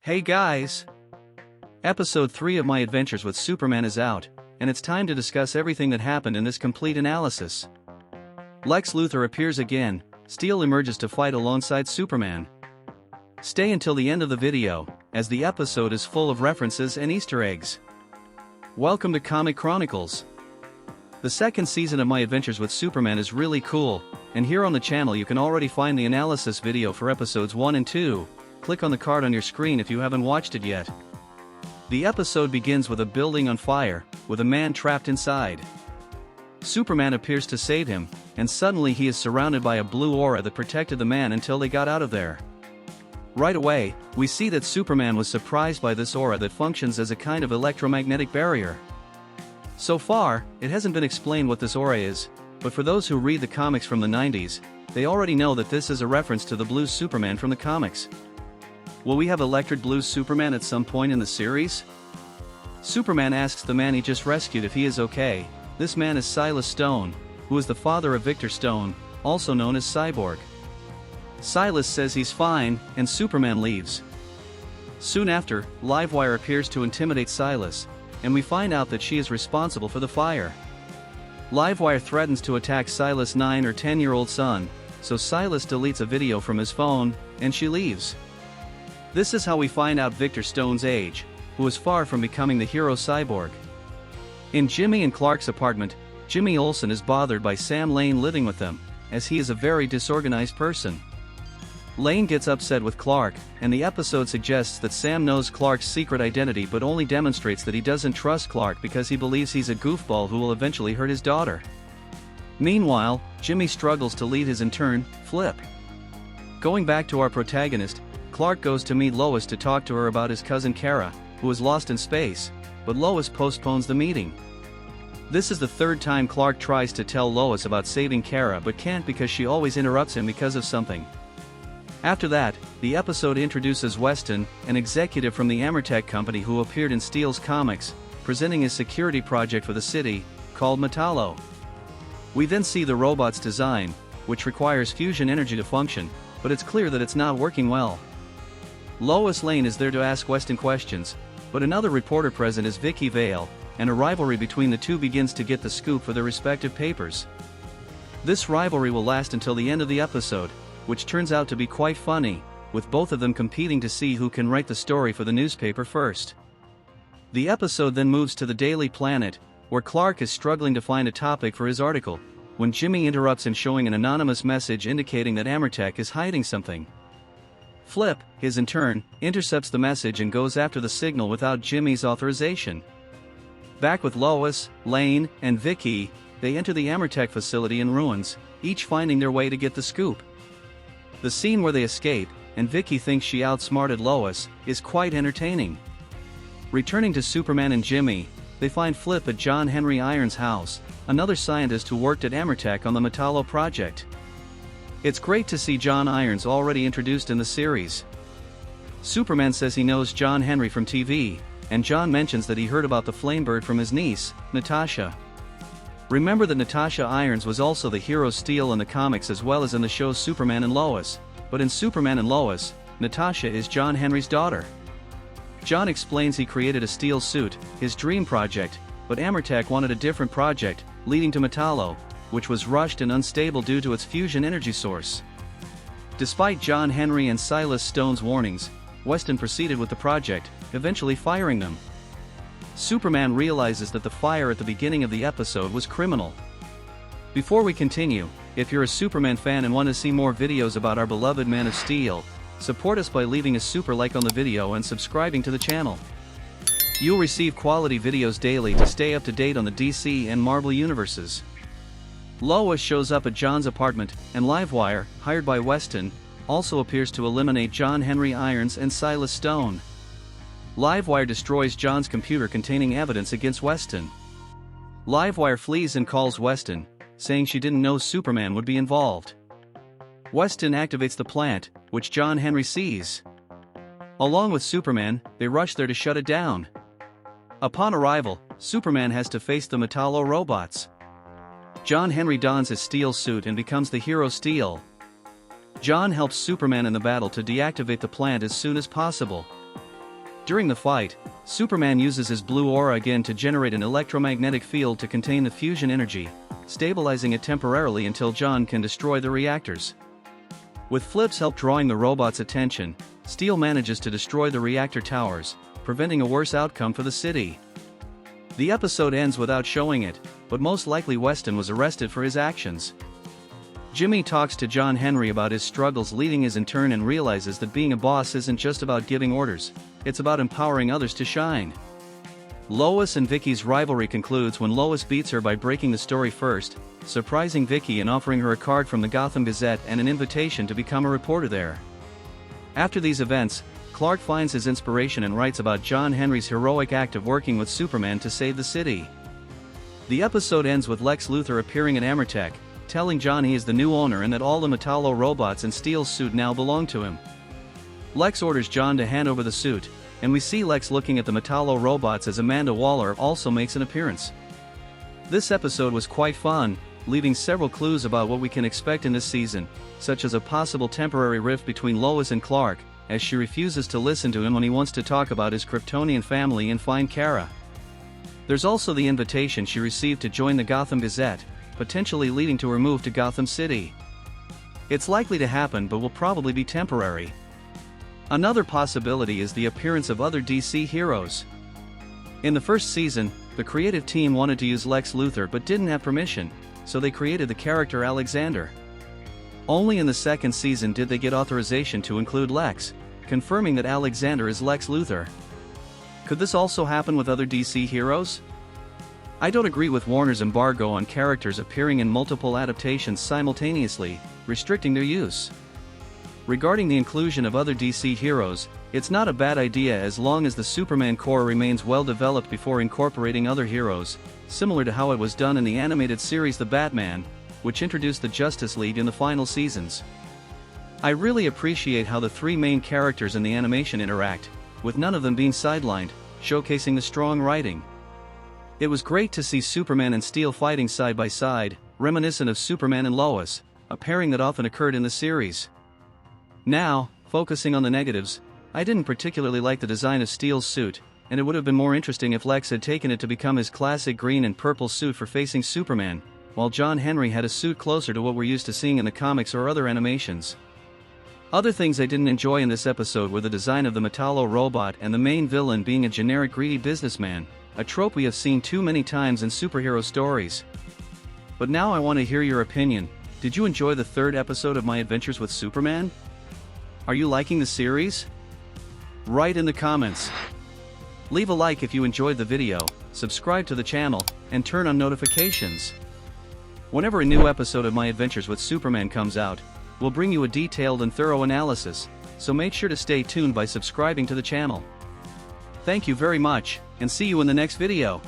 Hey guys! Episode 3 of my adventures with Superman is out, and it's time to discuss everything that happened in this complete analysis. Lex Luthor appears again, Steel emerges to fight alongside Superman. Stay until the end of the video, as the episode is full of references and Easter eggs. Welcome to Comic Chronicles. The second season of my adventures with Superman is really cool, and here on the channel you can already find the analysis video for episodes 1 and 2. Click on the card on your screen if you haven't watched it yet. The episode begins with a building on fire, with a man trapped inside. Superman appears to save him, and suddenly he is surrounded by a blue aura that protected the man until they got out of there. Right away, we see that Superman was surprised by this aura that functions as a kind of electromagnetic barrier. So far, it hasn't been explained what this aura is, but for those who read the comics from the 90s, they already know that this is a reference to the blue Superman from the comics. Will we have Electric Blue Superman at some point in the series? Superman asks the man he just rescued if he is okay. This man is Silas Stone, who is the father of Victor Stone, also known as Cyborg. Silas says he's fine, and Superman leaves. Soon after, Livewire appears to intimidate Silas, and we find out that she is responsible for the fire. Livewire threatens to attack Silas' 9 or 10-year-old son, so Silas deletes a video from his phone, and she leaves. This is how we find out Victor Stone's age, who is far from becoming the hero Cyborg. In Jimmy and Clark's apartment, Jimmy Olsen is bothered by Sam Lane living with them, as he is a very disorganized person. Lane gets upset with Clark, and the episode suggests that Sam knows Clark's secret identity but only demonstrates that he doesn't trust Clark because he believes he's a goofball who will eventually hurt his daughter. Meanwhile, Jimmy struggles to lead his intern, Flip. Going back to our protagonist, Clark goes to meet Lois to talk to her about his cousin Kara, who is lost in space, but Lois postpones the meeting. This is the third time Clark tries to tell Lois about saving Kara but can't because she always interrupts him because of something. After that, the episode introduces Weston, an executive from the Amertech company who appeared in Steel's comics, presenting his security project for the city, called Metallo. We then see the robot's design, which requires fusion energy to function, but it's clear that it's not working well. Lois Lane is there to ask Weston questions, but another reporter present is Vicky Vale, and a rivalry between the two begins to get the scoop for their respective papers. This rivalry will last until the end of the episode, which turns out to be quite funny, with both of them competing to see who can write the story for the newspaper first. The episode then moves to the Daily Planet, where Clark is struggling to find a topic for his article, when Jimmy interrupts him showing an anonymous message indicating that Amertech is hiding something. Flip, his intern, intercepts the message and goes after the signal without Jimmy's authorization. Back with Lois, Lane, and Vicky, they enter the Amertech facility in ruins, each finding their way to get the scoop. The scene where they escape, and Vicky thinks she outsmarted Lois, is quite entertaining. Returning to Superman and Jimmy, they find Flip at John Henry Irons' house, another scientist who worked at Amertech on the Metallo project. It's great to see John Irons already introduced in the series. Superman says he knows John Henry from TV, and John mentions that he heard about the Flamebird from his niece, Natasha. Remember that Natasha Irons was also the hero Steel in the comics as well as in the show Superman and Lois, but in Superman and Lois, Natasha is John Henry's daughter. John explains he created a steel suit, his dream project, but Amertech wanted a different project, leading to Metallo, which was rushed and unstable due to its fusion energy source. Despite John Henry and Silas Stone's warnings, Weston proceeded with the project, eventually firing them. Superman realizes that the fire at the beginning of the episode was criminal. Before we continue, if you're a Superman fan and want to see more videos about our beloved Man of Steel, support us by leaving a super like on the video and subscribing to the channel. You'll receive quality videos daily to stay up to date on the DC and Marvel universes. Lois shows up at John's apartment, and Livewire, hired by Weston, also appears to eliminate John Henry Irons and Silas Stone. Livewire destroys John's computer containing evidence against Weston. Livewire flees and calls Weston, saying she didn't know Superman would be involved. Weston activates the plant, which John Henry sees. Along with Superman, they rush there to shut it down. Upon arrival, Superman has to face the Metallo robots. John Henry dons his steel suit and becomes the hero Steel. John helps Superman in the battle to deactivate the plant as soon as possible. During the fight, Superman uses his blue aura again to generate an electromagnetic field to contain the fusion energy, stabilizing it temporarily until John can destroy the reactors. With Flip's help drawing the robot's attention, Steel manages to destroy the reactor towers, preventing a worse outcome for the city. The episode ends without showing it, but most likely Weston was arrested for his actions. Jimmy talks to John Henry about his struggles leading his intern and realizes that being a boss isn't just about giving orders, it's about empowering others to shine. Lois and Vicky's rivalry concludes when Lois beats her by breaking the story first, surprising Vicky and offering her a card from the Gotham Gazette and an invitation to become a reporter there. After these events, Clark finds his inspiration and writes about John Henry's heroic act of working with Superman to save the city. The episode ends with Lex Luthor appearing at Amertech, telling John he is the new owner and that all the Metallo robots in Steel's suit now belong to him. Lex orders John to hand over the suit, and we see Lex looking at the Metallo robots as Amanda Waller also makes an appearance. This episode was quite fun, leaving several clues about what we can expect in this season, such as a possible temporary rift between Lois and Clark, as she refuses to listen to him when he wants to talk about his Kryptonian family and find Kara. There's also the invitation she received to join the Gotham Gazette, potentially leading to her move to Gotham City. It's likely to happen but will probably be temporary. Another possibility is the appearance of other DC heroes. In the first season, the creative team wanted to use Lex Luthor but didn't have permission, so they created the character Alexander. Only in the second season did they get authorization to include Lex, confirming that Alexander is Lex Luthor. Could this also happen with other DC heroes? I don't agree with Warner's embargo on characters appearing in multiple adaptations simultaneously, restricting their use. Regarding the inclusion of other DC heroes, it's not a bad idea as long as the Superman core remains well developed before incorporating other heroes, similar to how it was done in the animated series The Batman, which introduced the Justice League in the final seasons. I really appreciate how the three main characters in the animation interact, with none of them being sidelined, showcasing the strong writing. It was great to see Superman and Steel fighting side by side, reminiscent of Superman and Lois, a pairing that often occurred in the series. Now, focusing on the negatives, I didn't particularly like the design of Steel's suit, and it would have been more interesting if Lex had taken it to become his classic green and purple suit for facing Superman, while John Henry had a suit closer to what we're used to seeing in the comics or other animations. Other things I didn't enjoy in this episode were the design of the Metallo robot and the main villain being a generic greedy businessman, a trope we have seen too many times in superhero stories. But now I want to hear your opinion. Did you enjoy the third episode of My Adventures with Superman? Are you liking the series? Write in the comments. Leave a like if you enjoyed the video, subscribe to the channel, and turn on notifications. Whenever a new episode of My Adventures with Superman comes out, we'll bring you a detailed and thorough analysis, so make sure to stay tuned by subscribing to the channel. Thank you very much, and see you in the next video.